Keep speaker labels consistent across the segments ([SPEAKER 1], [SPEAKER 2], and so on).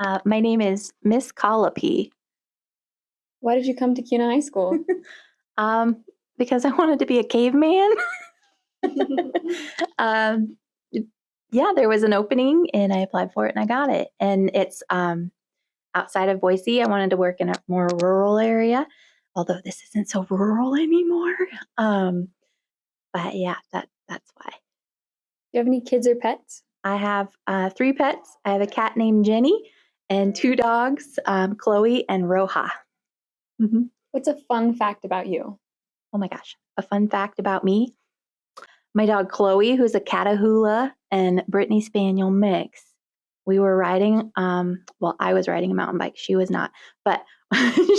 [SPEAKER 1] My name is Miss Colopy.
[SPEAKER 2] Why did you come to Kuna High School?
[SPEAKER 1] Because I wanted to be a caveman. um, yeah, there was an opening and I applied for it and I got it. And it's outside of Boise. I wanted to work in a more rural area, although this isn't so rural anymore. But yeah, that's why.
[SPEAKER 2] Do you have any kids or pets?
[SPEAKER 1] I have 3 pets. I have a cat named Jenny and 2 dogs, Chloe and Roja. Mm-hmm.
[SPEAKER 2] What's a fun fact about you?
[SPEAKER 1] Oh my gosh, a fun fact about me. My dog Chloe, who's a Catahoula and Brittany Spaniel mix. We were riding, I was riding a mountain bike. She was not, but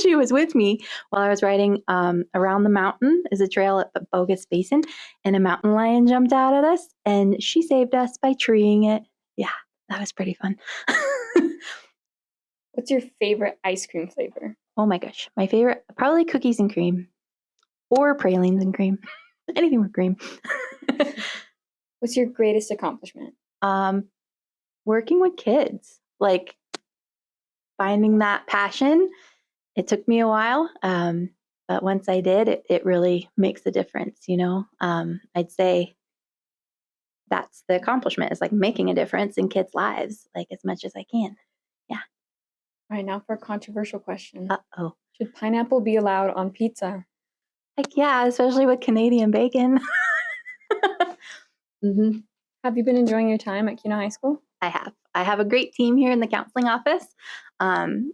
[SPEAKER 1] she was with me while I was riding around the mountain. Is a trail at Bogus Basin, and a mountain lion jumped out at us, and she saved us by treeing it. Yeah, that was pretty fun.
[SPEAKER 2] What's your favorite ice cream flavor?
[SPEAKER 1] Oh my gosh, my favorite, probably cookies and cream, or pralines and cream. Anything with cream.
[SPEAKER 2] What's your greatest accomplishment?
[SPEAKER 1] Working with kids, like finding that passion. It took me a while, but once I did, it really makes a difference, you know? I'd say that's the accomplishment, is like making a difference in kids' lives, like as much as I can. Yeah.
[SPEAKER 2] All right, now for a controversial question.
[SPEAKER 1] Uh-oh.
[SPEAKER 2] Should pineapple be allowed on pizza?
[SPEAKER 1] Heck yeah, especially with Canadian bacon.
[SPEAKER 2] Mm-hmm. Have you been enjoying your time at Kuna High School?
[SPEAKER 1] I have. I have a great team here in the counseling office. And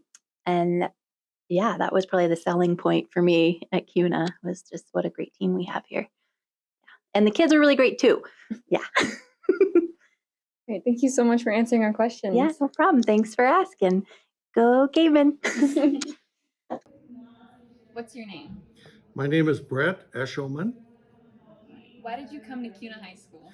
[SPEAKER 1] yeah, that was probably the selling point for me at Kuna, was just what a great team we have here. Yeah. And the kids are really great too. Yeah.
[SPEAKER 2] Great. Thank you so much for answering our questions.
[SPEAKER 1] Yeah, no problem. Thanks for asking. Go Caveman.
[SPEAKER 2] What's your name?
[SPEAKER 3] My name is Brett Eshelman.
[SPEAKER 2] Why did you come to Kuna High School?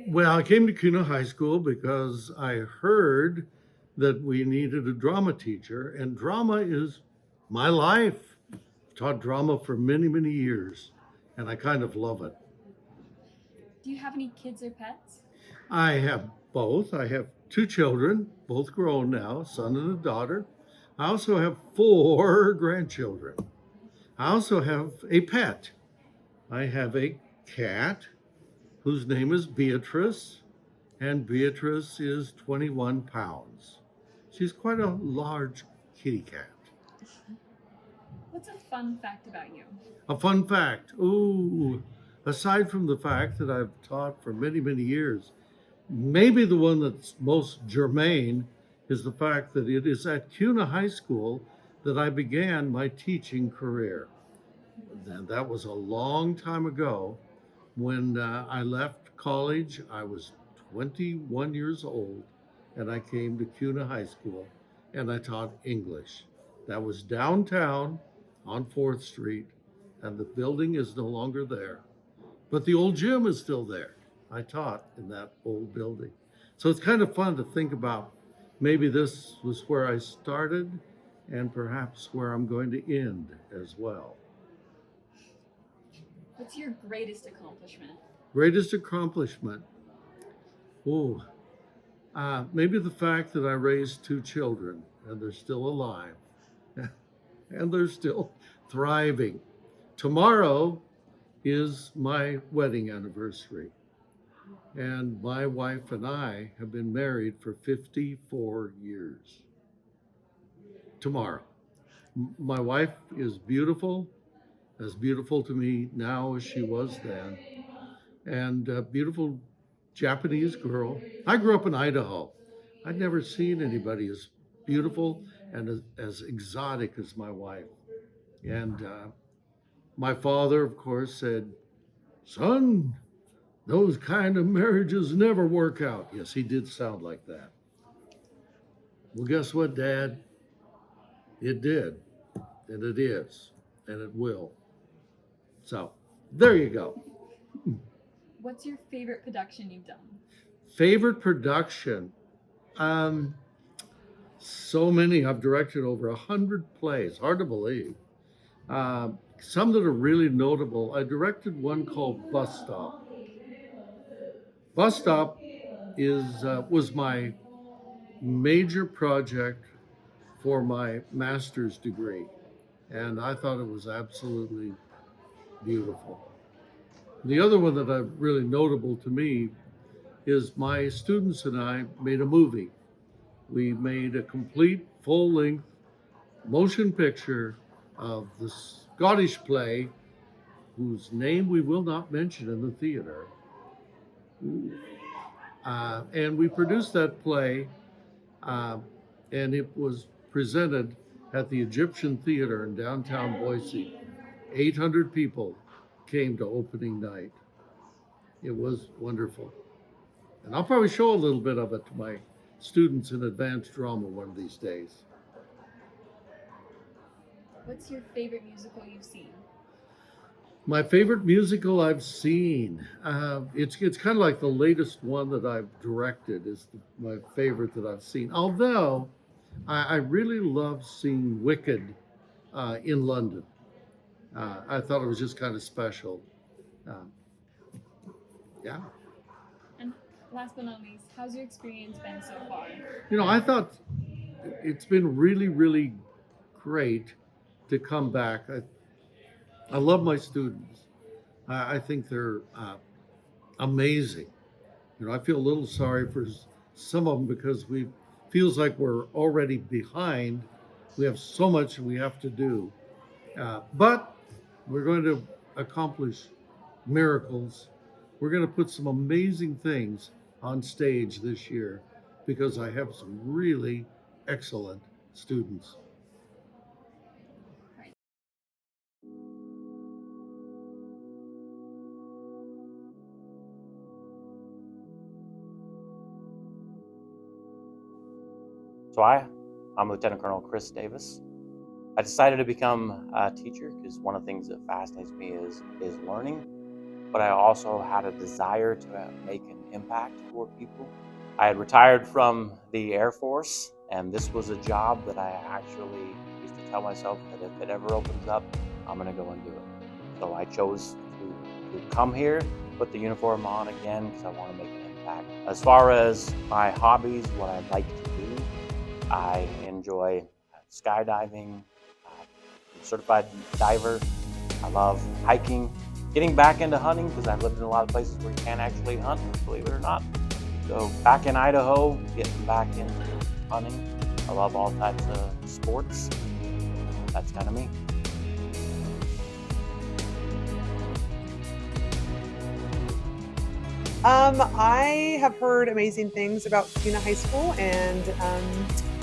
[SPEAKER 3] Well, I came to Kuna High School because I heard that we needed a drama teacher, and drama is my life. I've taught drama for many, many years, and I kind of love it.
[SPEAKER 2] Do you have any kids or pets?
[SPEAKER 3] I have both. I have 2 children, both grown now, a son and a daughter. I also have 4 grandchildren. I also have a pet. I have a cat whose name is Beatrice, and Beatrice is 21 pounds. She's quite a large kitty cat.
[SPEAKER 2] What's a fun fact about you?
[SPEAKER 3] A fun fact, aside from the fact that I've taught for many, many years, maybe the one that's most germane is the fact that it is at Kuna High School that I began my teaching career. And that was a long time ago. When I left college, I was 21 years old, and I came to Kuna High School, and I taught English. That was downtown on 4th Street, and the building is no longer there. But the old gym is still there. I taught in that old building. So it's kind of fun to think about, maybe this was where I started and perhaps where I'm going to end as well.
[SPEAKER 2] What's your greatest accomplishment?
[SPEAKER 3] Greatest accomplishment? Maybe the fact that I raised 2 children and they're still alive and they're still thriving. Tomorrow is my wedding anniversary, and my wife and I have been married for 54 years. Tomorrow. My wife is beautiful, as beautiful to me now as she was then, and a beautiful Japanese girl. I grew up in Idaho. I'd never seen anybody as beautiful and as exotic as my wife. And my father, of course, said, "Son, those kind of marriages never work out." Yes, he did sound like that. Well, guess what, Dad? It did, and it is, and it will. So, there you go.
[SPEAKER 2] What's your favorite production you've done?
[SPEAKER 3] Favorite production? So many. I've directed over 100 plays. Hard to believe. Some that are really notable. I directed one called Bus Stop. Bus Stop was my major project for my master's degree, and I thought it was absolutely beautiful. The other one that are really notable to me is my students and I made a movie. We made a complete full-length motion picture of the Scottish play, whose name we will not mention in the theater. And we produced that play, uh, and it was presented at the Egyptian Theater in downtown Boise. 800 people came to opening night. It was wonderful. And I'll probably show a little bit of it to my students in advanced drama one of these days.
[SPEAKER 2] What's your favorite musical you've seen?
[SPEAKER 3] My favorite musical I've seen, it's kind of like the latest one that I've directed is my favorite that I've seen. Although I really love seeing Wicked in London. I thought it was just kind of special. Uh, yeah.
[SPEAKER 2] And last but not least, how's your experience been so far?
[SPEAKER 3] I thought it's been really, really great to come back. I love my students. I think they're amazing. I feel a little sorry for some of them because we feels like we're already behind. We have so much we have to do, but we're going to accomplish miracles. We're going to put some amazing things on stage this year because I have some really excellent students.
[SPEAKER 4] So I'm Lieutenant Colonel Chris Davis. I decided to become a teacher because one of the things that fascinates me is learning, but I also had a desire to make an impact for people. I had retired from the Air Force, and this was a job that I actually used to tell myself that if it ever opens up, I'm going to go and do it. So I chose to come here, put the uniform on again because I want to make an impact. As far as my hobbies, what I like to do, I enjoy skydiving. I'm a certified diver. I love hiking. Getting back into hunting because I've lived in a lot of places where you can't actually hunt, believe it or not. So back in Idaho, getting back into hunting. I love all types of sports. That's kind of me.
[SPEAKER 5] I have heard amazing things about Kuna High School, and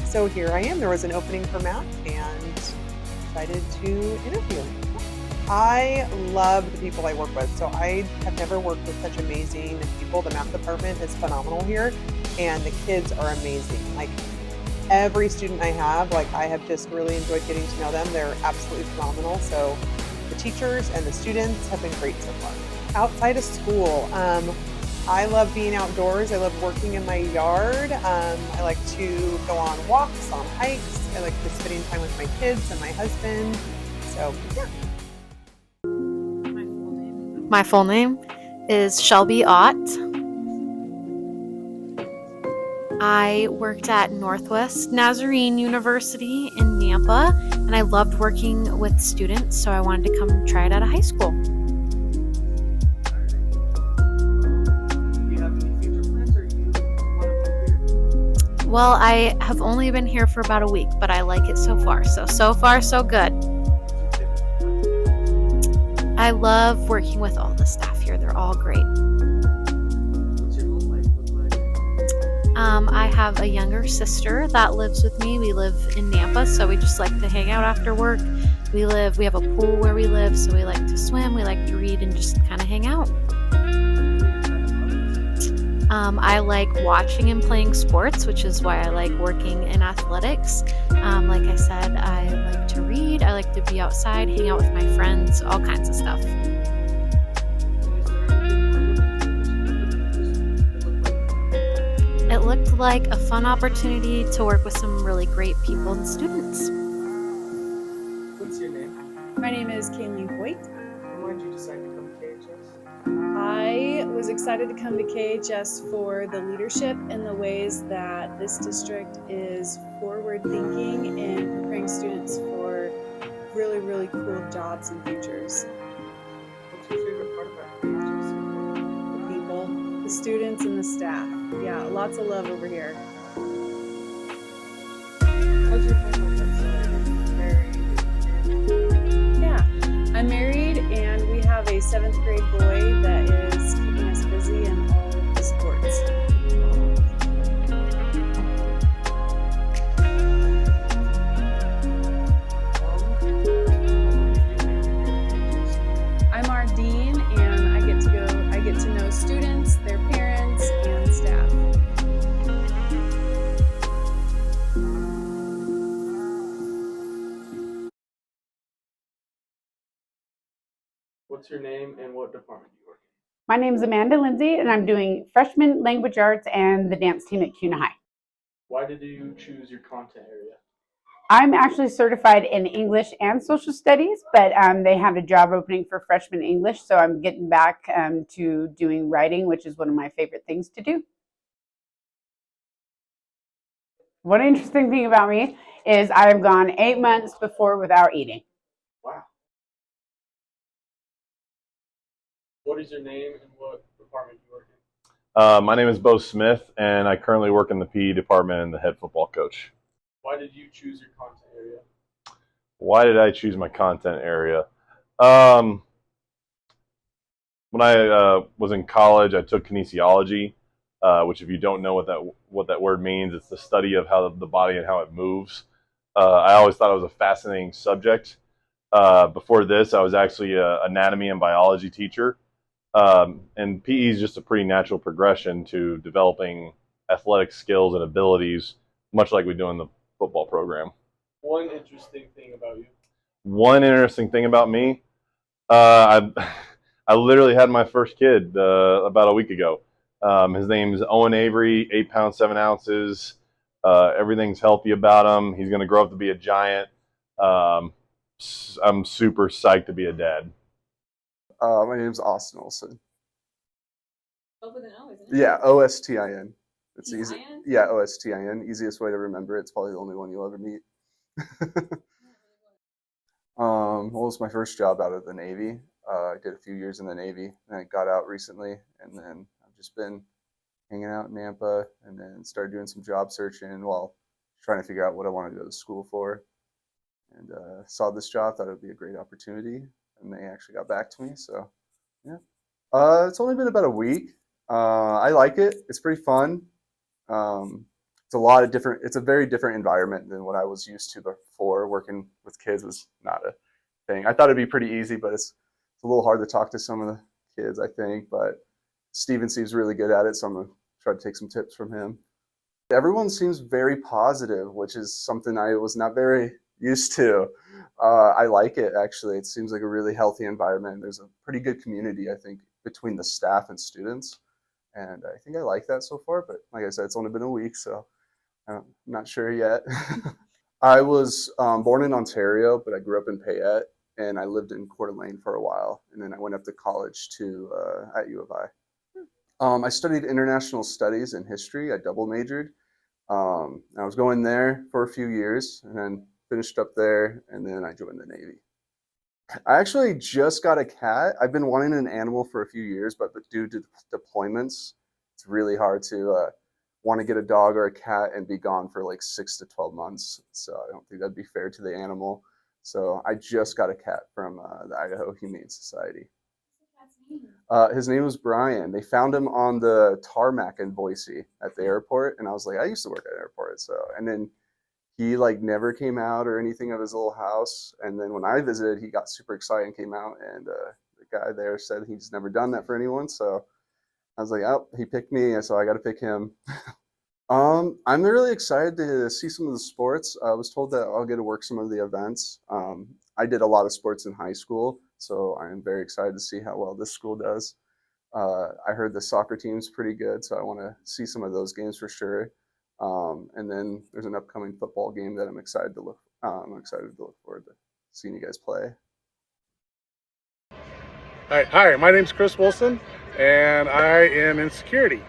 [SPEAKER 5] so here I am. There was an opening for math, and decided to interview. I love the people I work with. So I have never worked with such amazing people. The math department is phenomenal here, and the kids are amazing. Like every student I have, I have just really enjoyed getting to know them. They're absolutely phenomenal. So the teachers and the students have been great so far. Outside of school, I love being outdoors. I love working in my yard. I like to go on walks, on hikes. I like just spending time with my kids and my husband. So, yeah.
[SPEAKER 6] My full name is Shelby Ott. I worked at Northwest Nazarene University in Nampa, and I loved working with students, so I wanted to come try it out of high school. Well, I have only been here for about a week, but I like it so far. So far, so good. I love working with all the staff here. They're all great.
[SPEAKER 7] What's your home life look like?
[SPEAKER 6] I have a younger sister that lives with me. We live in Nampa, so we just like to hang out after work. We have a pool where we live, so we like to swim, we like to read, and just kind of hang out. I like watching and playing sports, which is why I like working in athletics. Like I said, I like to read, I like to be outside, hang out with my friends, all kinds of stuff. It looked like a fun opportunity to work with some really great people and students.
[SPEAKER 7] What's your name?
[SPEAKER 8] My name is Kayleen Hoyt.
[SPEAKER 7] And why did you decide to come to KHS?
[SPEAKER 8] I was excited to come to KHS for the leadership and the ways that this district is forward thinking and preparing students for really, really cool jobs and futures.
[SPEAKER 7] What's your favorite part about KHS?
[SPEAKER 8] The people, the students, and the staff. Yeah, lots of love over here.
[SPEAKER 7] How's your family outside? Married?
[SPEAKER 8] Yeah, I'm married and we have a 7th grade boy that is keeping us busy in all of the sports. I'm our dean and I get to know students, their parents, and staff.
[SPEAKER 7] What's your name and what department do you work in?
[SPEAKER 9] My name is Amanda Lindsay, and I'm doing freshman language arts and the dance team at CUNA High.
[SPEAKER 7] Why did you choose your content area?
[SPEAKER 9] I'm actually certified in English and social studies, but they had a job opening for freshman English, so I'm getting back to doing writing, which is one of my favorite things to do. One interesting thing about me is I've gone 8 months before without eating.
[SPEAKER 7] Wow. What is your name and what department do you work in?
[SPEAKER 10] My name is Bo Smith, and I currently work in the PE department and the head football coach.
[SPEAKER 7] Why did you choose your content area?
[SPEAKER 10] Why did I choose my content area? When I was in college, I took kinesiology, which if you don't know what that word means, it's the study of how the body and how it moves. I always thought it was a fascinating subject. Before this, I was actually an anatomy and biology teacher. And PE is just a pretty natural progression to developing athletic skills and abilities, much like we do in the football program.
[SPEAKER 7] One interesting thing about you.
[SPEAKER 10] One interesting thing about me, I literally had my first kid about a week ago. His name's Owen Avery, 8 pounds, 7 ounces. Everything's healthy about him. He's going to grow up to be a giant. I'm super psyched to be a dad.
[SPEAKER 11] My name's Austin Olson.
[SPEAKER 2] Spelled with an O, isn't it?
[SPEAKER 11] Yeah, Ostin. It's easy.
[SPEAKER 2] T-I-N?
[SPEAKER 11] Yeah, Ostin. Easiest way to remember it. It's probably the only one you'll ever meet. Well, it's my first job out of the Navy. I did a few years in the Navy, and I got out recently, and then I've just been hanging out in Nampa, and then started doing some job searching while trying to figure out what I wanted to go to school for. And saw this job, thought it would be a great opportunity, and they actually got back to me. So, yeah. It's only been about a week. I like it. It's pretty fun. It's a lot of different. It's a very different environment than what I was used to before. Working with kids was not a thing. I thought it'd be pretty easy, but it's a little hard to talk to some of the kids, I think. But Steven seems really good at it, so I'm gonna try to take some tips from him. Everyone seems very positive, which is something I was not very used to. I like it, actually. It seems like a really healthy environment. There's a pretty good community, I think, between the staff and students. And I think I like that so far. But like I said, it's only been a week, so I'm not sure yet. I was born in Ontario, but I grew up in Payette, and I lived in Coeur d'Alene for a while. And then I went up to college at U of I. I studied international studies and history. I double majored. I was going there for a few years, and then finished up there, and then I joined the Navy. I actually just got a cat. I've been wanting an animal for a few years, but due to deployments, it's really hard to want to get a dog or a cat and be gone for like 6 to 12 months. So I don't think that'd be fair to the animal. So I just got a cat from the Idaho Humane Society. His name was Brian. They found him on the tarmac in Boise at the airport, and I was like, I used to work at an airport, so. And then he like never came out or anything of his little house. And then when I visited, he got super excited and came out, and the guy there said he's never done that for anyone. So I was like, oh, he picked me, so I got to pick him. I'm really excited to see some of the sports. I was told that I'll get to work some of the events. I did a lot of sports in high school, so I'm very excited to see how well this school does. I heard the soccer team's pretty good, so I want to see some of those games for sure. And then there's an upcoming football game that I'm excited to look forward to seeing you guys play.
[SPEAKER 12] Hi, my name's Chris Wilson. and I am in security.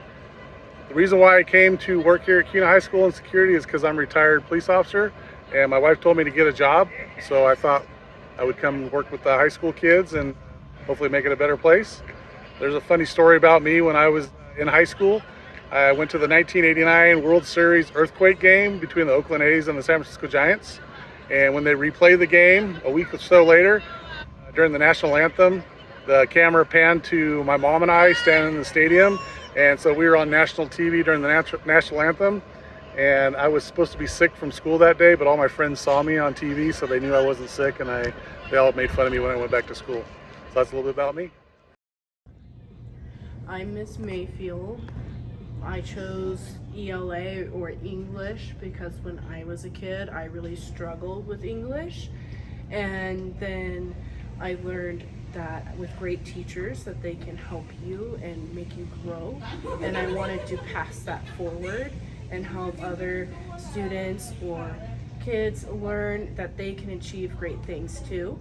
[SPEAKER 12] The reason why I came to work here at Kuna High School in security is because I'm a retired police officer, and my wife told me to get a job, so I thought I would come work with the high school kids and hopefully make it a better place. There's a funny story about me when I was in high school. I went to the 1989 World Series earthquake game between the Oakland A's and the San Francisco Giants. And when they replayed the game a week or so later, during the national anthem, the camera panned to my mom and I standing in the stadium. And so we were on national TV during the national anthem. And I was supposed to be sick from school that day, but all my friends saw me on TV, so they knew I wasn't sick, and they all made fun of me when I went back to school. So that's a little bit about me.
[SPEAKER 13] I'm Miss Mayfield. I chose ELA or English because when I was a kid, I really struggled with English. And then I learned that with great teachers that they can help you and make you grow. And I wanted to pass that forward and help other students or kids learn that they can achieve great things too.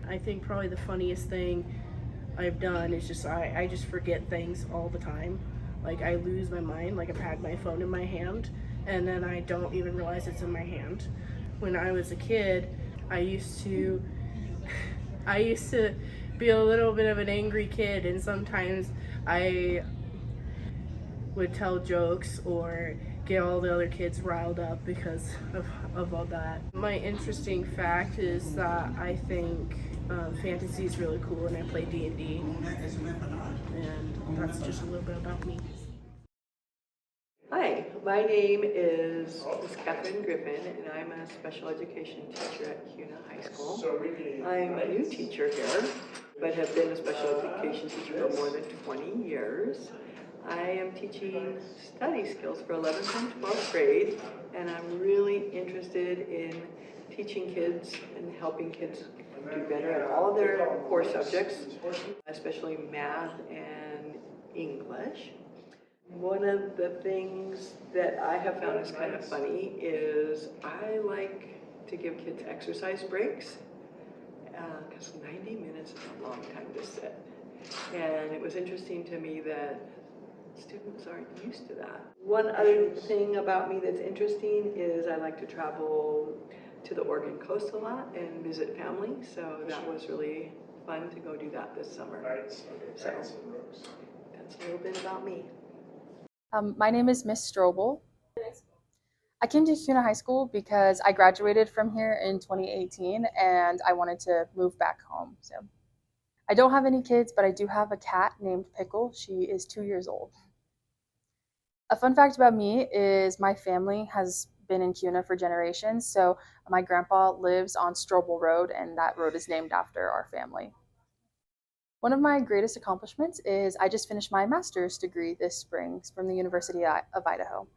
[SPEAKER 13] I think probably the funniest thing I've done is just I just forget things all the time. Like I lose my mind, like I've had my phone in my hand and then I don't even realize it's in my hand. When I was a kid, I used to be a little bit of an angry kid, and sometimes I would tell jokes or get all the other kids riled up because of all that. My interesting fact is that I think fantasy is really cool, and I play D&D, and that's just a little bit about me.
[SPEAKER 14] Hi, my name is Ms. Catherine Griffin, and I'm a special education teacher at Kuna High School. I'm a new teacher here, but have been a special education teacher for more than 20 years. I am teaching study skills for 11th and 12th grade, and I'm really interested in teaching kids and helping kids do better at all their core subjects, especially math and English. One of the things that I have found is kind of funny is I like to give kids exercise breaks because 90 minutes is a long time to sit. And it was interesting to me that students aren't used to that. One other thing about me that's interesting is I like to travel to the Oregon coast a lot and visit family, so that was really fun to go do that this summer. So that's a little bit about me.
[SPEAKER 15] My name is Miss Strobel. I came to Kuna High School because I graduated from here in 2018 and I wanted to move back home. So I don't have any kids, but I do have a cat named Pickle. She is 2 years old. A fun fact about me is my family has been in Kuna for generations. So my grandpa lives on Strobel Road, and that road is named after our family. One of my greatest accomplishments is I just finished my master's degree this spring from the University of Idaho.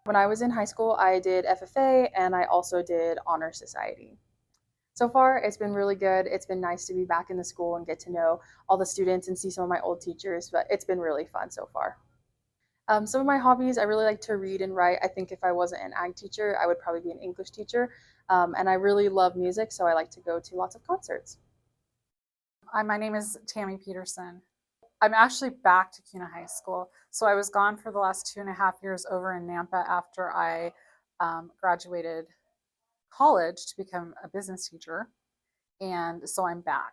[SPEAKER 15] When I was in high school, I did FFA and I also did Honor Society. So far, it's been really good. It's been nice to be back in the school and get to know all the students and see some of my old teachers, but it's been really fun so far. Some of my hobbies, I really like to read and write. I think if I wasn't an ag teacher, I would probably be an English teacher. And I really love music, so I like to go to lots of concerts.
[SPEAKER 16] My name is Tammy Peterson. I'm actually back to Kuna High School. So I was gone for the last 2.5 years over in Nampa after I graduated college to become a business teacher. And so I'm back.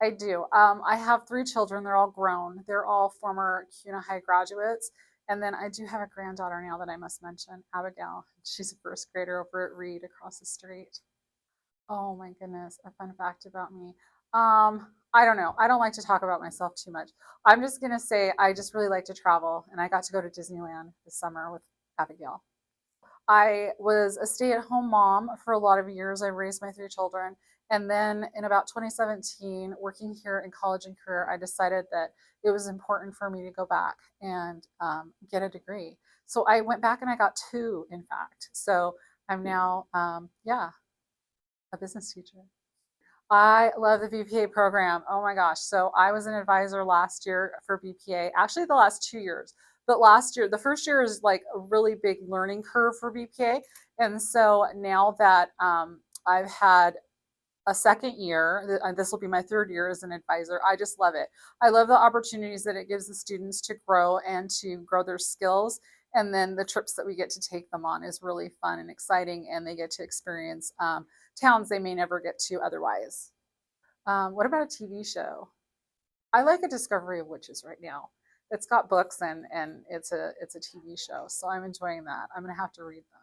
[SPEAKER 16] I do. I have 3 children. They're all grown. They're all former Kuna High graduates. And then I do have a granddaughter now that I must mention, Abigail. She's a first grader over at Reed across the street. Oh my goodness, a fun fact about me. I don't know. I don't like to talk about myself too much. I'm just going to say I just really like to travel, and I got to go to Disneyland this summer with Abigail. I was a stay-at-home mom for a lot of years. I raised my 3 children. And then in about 2017, working here in college and career, I decided that it was important for me to go back and get a degree. So I went back and I got 2, in fact. So I'm now, a business teacher. I love the BPA program. Oh my gosh. So I was an advisor last year for BPA, actually the last 2 years. But last year, the first year is like a really big learning curve for BPA. And so now that I've had a second year. This will be my third year as an advisor. I just love it. I love the opportunities that it gives the students to grow and to grow their skills. And then the trips that we get to take them on is really fun and exciting, and they get to experience towns they may never get to otherwise. What about a TV show? I like A Discovery of Witches right now. It's got books and it's a TV show, so I'm enjoying that. I'm gonna have to read them.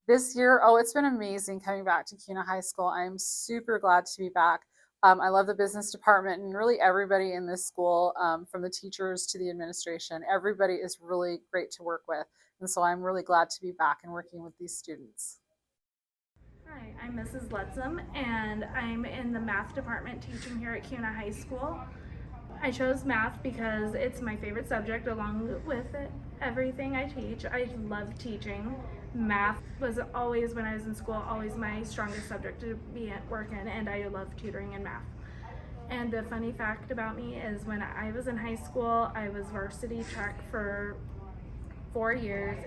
[SPEAKER 16] This year, oh, it's been amazing coming back to Kuna High School. I'm super glad to be back. I love the business department and really everybody in this school, from the teachers to the administration. Everybody is really great to work with, and so I'm really glad to be back and working with these students.
[SPEAKER 17] Hi, I'm Mrs. Lutzum, and I'm in the math department teaching here at Kuna High School. I chose math because it's my favorite subject along with everything I teach. I love teaching. Math was always, when I was in school, always my strongest subject to be at work in, and I love tutoring in math. And the funny fact about me is when I was in high school, I was varsity track for 4 years,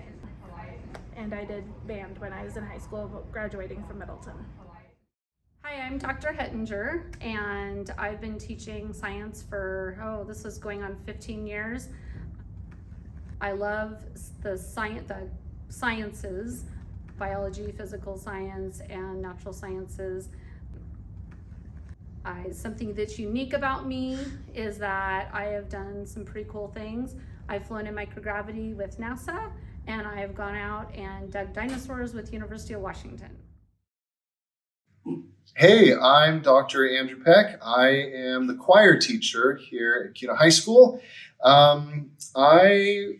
[SPEAKER 17] and I did band when I was in high school, graduating from Middleton.
[SPEAKER 18] Hi, I'm Dr. Hettinger, and I've been teaching science for, this is going on 15 years. I love the sciences, biology, physical science, and natural sciences. Something that's unique about me is that I have done some pretty cool things. I've flown in microgravity with NASA, and I have gone out and dug dinosaurs with University of Washington.
[SPEAKER 19] Hey, I'm Dr. Andrew Peck. I am the choir teacher here at Kuna High School. I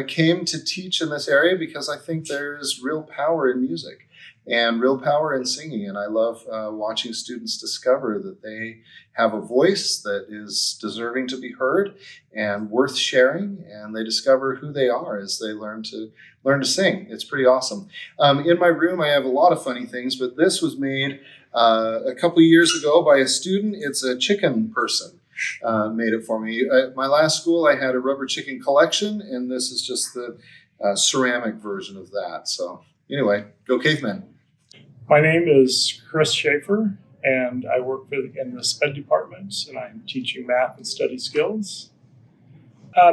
[SPEAKER 19] came to teach in this area because I think there's real power in music and real power in singing. And I love watching students discover that they have a voice that is deserving to be heard and worth sharing. And they discover who they are as they learn to sing. It's pretty awesome. In my room, I have a lot of funny things, but this was made a couple years ago by a student. It's a chicken person. Made it for me. At my last school, I had a rubber chicken collection, and this is just the ceramic version of that. So anyway, go cavemen.
[SPEAKER 20] My name is Chris Schaefer, and I work in the SPED department, and I'm teaching math and study skills.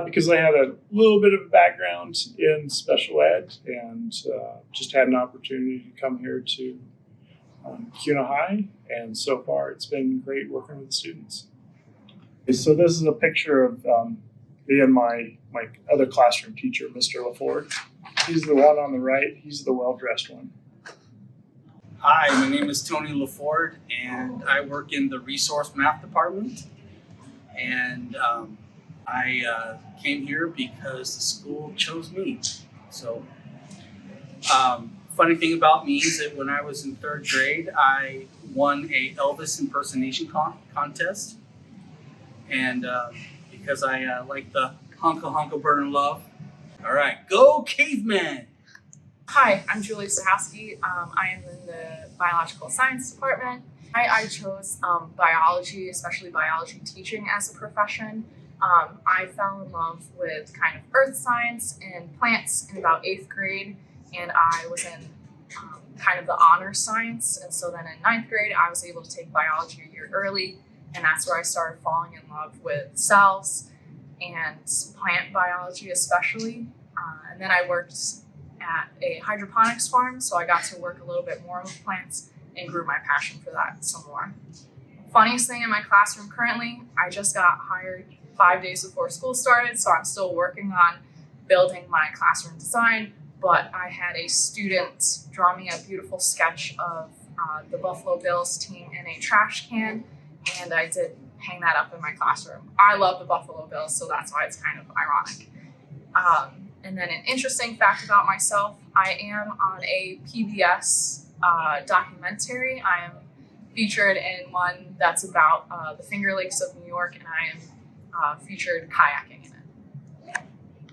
[SPEAKER 20] Because I had a little bit of a background in special ed and just had an opportunity to come here to Kuna High, and so far it's been great working with the students. So this is a picture of me and my other classroom teacher, Mr. LaFord. He's the one on the right. He's the well-dressed one.
[SPEAKER 21] Hi, my name is Tony LaFord, and I work in the resource math department. And I came here because the school chose me. So, funny thing about me is that when I was in 3rd grade, I won a Elvis impersonation contest. And because I like the Honka Honka Burn Love. All right, go caveman!
[SPEAKER 22] Hi, I'm Julie Sahowski. I am in the biological science department. I chose biology, especially biology teaching as a profession. I fell in love with kind of earth science and plants in about 8th grade, and I was in kind of the honors science. And so then in 9th grade, I was able to take biology a year early, and that's where I started falling in love with cells and plant biology especially. And then I worked at a hydroponics farm, so I got to work a little bit more with plants and grew my passion for that some more. Funniest thing in my classroom currently, I just got hired 5 days before school started, so I'm still working on building my classroom design, but I had a student draw me a beautiful sketch of the Buffalo Bills team in a trash can, and I did hang that up in my classroom. I love the Buffalo Bills, so that's why it's kind of ironic. And then an interesting fact about myself, I am on a PBS documentary. I am featured in one that's about the Finger Lakes of New York, and I am featured kayaking in it.